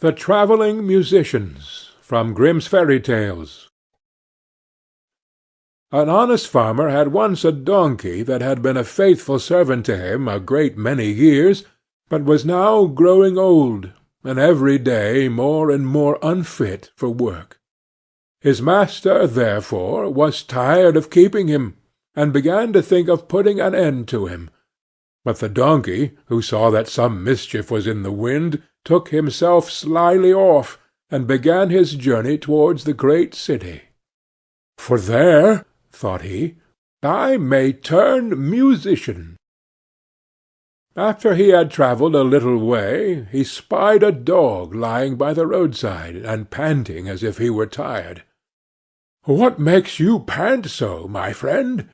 The Travelling Musicians. From Grimm's Fairy Tales. An honest farmer had once a donkey that had been a faithful servant to him a great many years, but was now growing old, and every day more and more unfit for work. His master, therefore, was tired of keeping him, and began to think of putting an end to him. But the donkey, who saw that some mischief was in the wind, took himself slyly off, and began his journey towards the great city. "For there," thought he, "I may turn musician." After he had travelled a little way, he spied a dog lying by the roadside, and panting as if he were tired. "What makes you pant so, my friend?"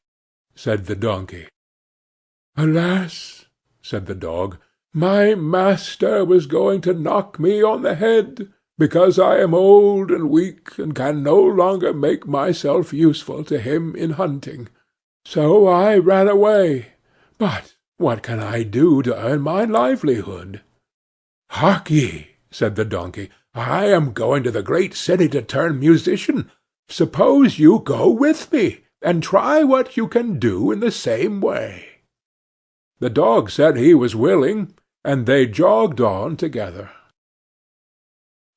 said the donkey. "Alas," said the dog, "my master was going to knock me on the head, because I am old and weak, and can no longer make myself useful to him in hunting. So I ran away. But what can I do to earn my livelihood?" "Hark ye," said the donkey, "I am going to the great city to turn musician. Suppose you go with me, and try what you can do in the same way." The dog said he was willing, and they jogged on together.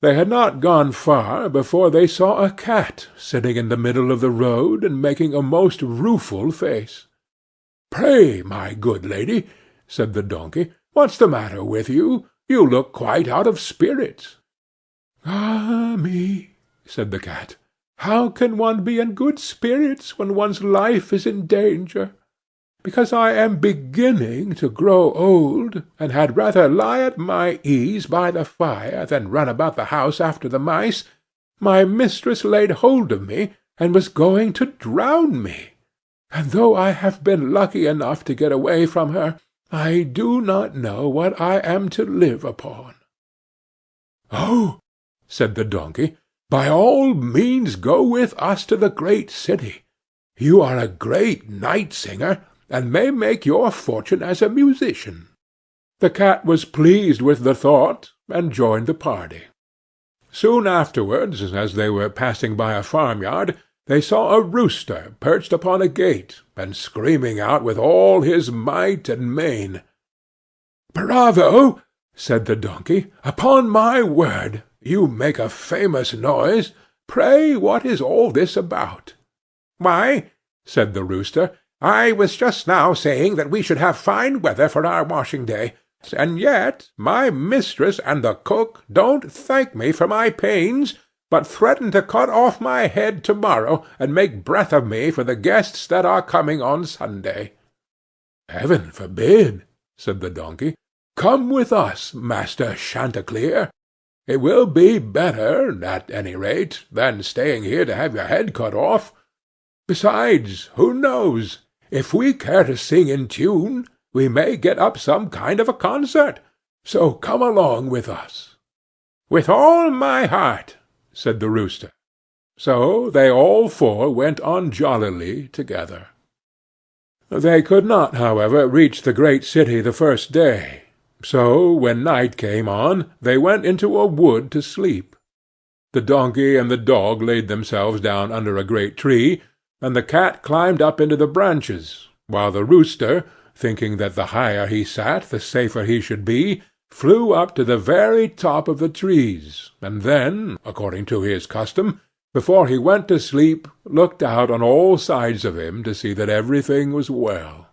They had not gone far before they saw a cat sitting in the middle of the road and making a most rueful face. "Pray, my good lady," said the donkey, "what's the matter with you? You look quite out of spirits." "Ah me," said the cat, "how can one be in good spirits when one's life is in danger? Because I am beginning to grow old, and had rather lie at my ease by the fire than run about the house after the mice, my mistress laid hold of me, and was going to drown me. And though I have been lucky enough to get away from her, I do not know what I am to live upon." "Oh," said the donkey, "by all means go with us to the great city. You are a great night singer, and may make your fortune as a musician." The cat was pleased with the thought, and joined the party. Soon afterwards, as they were passing by a farmyard, they saw a rooster perched upon a gate, and screaming out with all his might and main. "Bravo!" said the donkey. "Upon my word, you make a famous noise. Pray, what is all this about?" "Why," said the rooster, "I was just now saying that we should have fine weather for our washing day, and yet my mistress and the cook don't thank me for my pains, but threaten to cut off my head to-morrow, and make breath of me for the guests that are coming on Sunday." "Heaven forbid!" said the donkey. "Come with us, Master Chanticleer. It will be better, at any rate, than staying here to have your head cut off. Besides, who knows? If we care to sing in tune, we may get up some kind of a concert. So come along with us." "With all my heart," said the rooster. So they all four went on jollily together. They could not, however, reach the great city the first day. So when night came on, they went into a wood to sleep. The donkey and the dog laid themselves down under a great tree, and the cat climbed up into the branches, while the rooster, thinking that the higher he sat the safer he should be, flew up to the very top of the trees, and then, according to his custom, before he went to sleep, looked out on all sides of him to see that everything was well.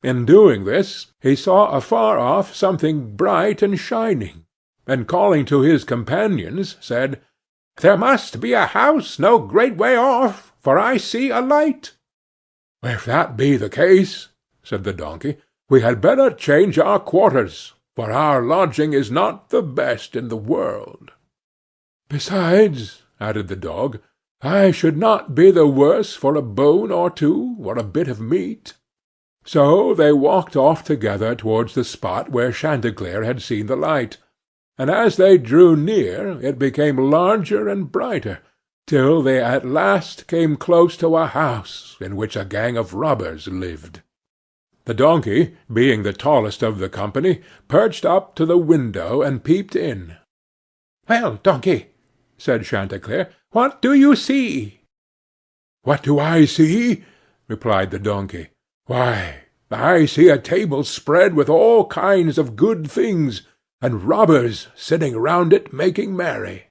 In doing this, he saw afar off something bright and shining, and calling to his companions, said, "There must be a house no great way off, for I see a light." "If that be the case," said the donkey, "we had better change our quarters, for our lodging is not the best in the world." "Besides," added the dog, "I should not be the worse for a bone or two, or a bit of meat." So they walked off together towards the spot where Chanticleer had seen the light, and as they drew near it became larger and brighter, till they at last came close to a house in which a gang of robbers lived. The donkey, being the tallest of the company, perched up to the window and peeped in. "Well, Donkey," said Chanticleer, "what do you see?" "What do I see?" replied the Donkey. "Why, I see a table spread with all kinds of good things, and robbers sitting round it making merry."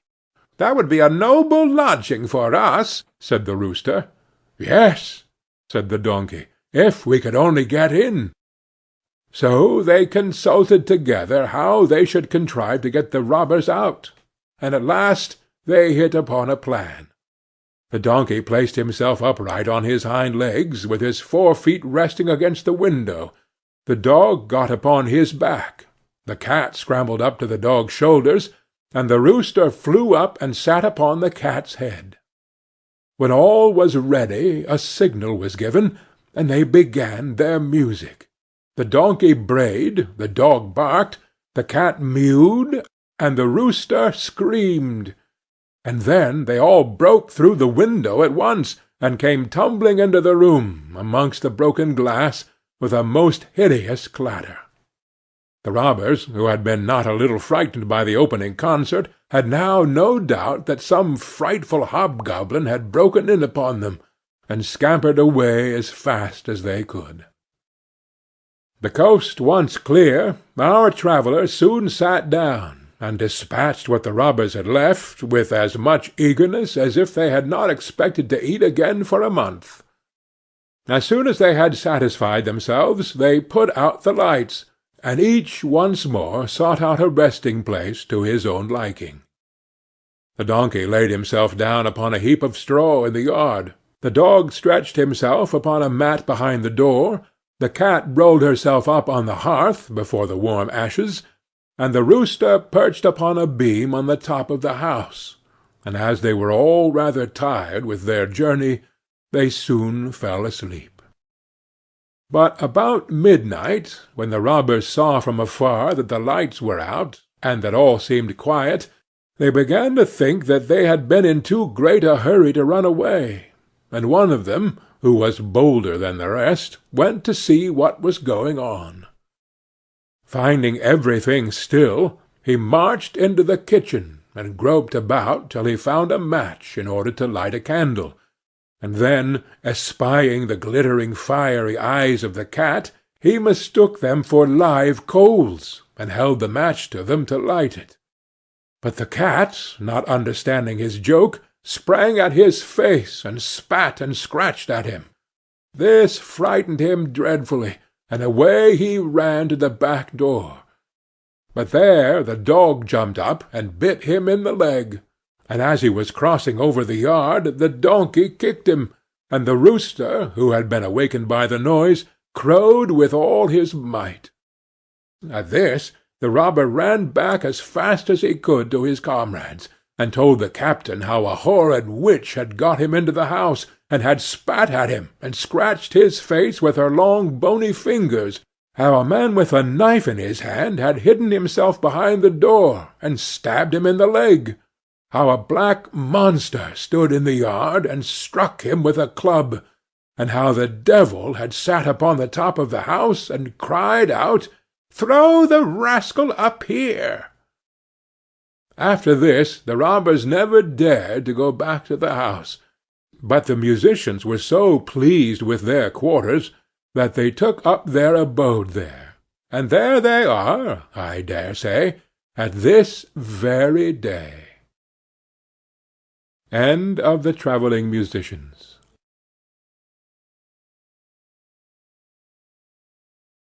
"That would be a noble lodging for us," said the Rooster. "Yes," said the Donkey, "if we could only get in." So they consulted together how they should contrive to get the robbers out, and at last they hit upon a plan. The Donkey placed himself upright on his hind legs, with his 4 feet resting against the window. The dog got upon his back, the cat scrambled up to the dog's shoulders, and the Rooster flew up and sat upon the cat's head. When all was ready, a signal was given, and they began their music. The Donkey brayed, the dog barked, the cat mewed, and the Rooster screamed. And then they all broke through the window at once, and came tumbling into the room, amongst the broken glass, with a most hideous clatter. The robbers, who had been not a little frightened by the opening concert, had now no doubt that some frightful hobgoblin had broken in upon them, and scampered away as fast as they could. The coast once clear, our travellers soon sat down, and dispatched what the robbers had left, with as much eagerness as if they had not expected to eat again for a month. As soon as they had satisfied themselves, they put out the lights, and each once more sought out a resting-place to his own liking. The Donkey laid himself down upon a heap of straw in the yard, the dog stretched himself upon a mat behind the door, the cat rolled herself up on the hearth before the warm ashes, and the Rooster perched upon a beam on the top of the house, and as they were all rather tired with their journey, they soon fell asleep. But about midnight, when the robbers saw from afar that the lights were out, and that all seemed quiet, they began to think that they had been in too great a hurry to run away, and one of them, who was bolder than the rest, went to see what was going on. Finding everything still, he marched into the kitchen, and groped about till he found a match in order to light a candle, and then, espying the glittering fiery eyes of the cat, he mistook them for live coals, and held the match to them to light it. But the cat, not understanding his joke, sprang at his face, and spat and scratched at him. This frightened him dreadfully, and away he ran to the back door. But there the dog jumped up, and bit him in the leg, and as he was crossing over the yard, the Donkey kicked him, and the Rooster, who had been awakened by the noise, crowed with all his might. At this the robber ran back as fast as he could to his comrades, and told the captain how a horrid witch had got him into the house, and had spat at him, and scratched his face with her long bony fingers, how a man with a knife in his hand had hidden himself behind the door, and stabbed him in the leg, how a black monster stood in the yard, and struck him with a club, and how the devil had sat upon the top of the house, and cried out, "Throw the rascal up here!" After this the robbers never dared to go back to the house, but the musicians were so pleased with their quarters that they took up their abode there, and there they are, I dare say, at this very day. End of the Travelling Musicians.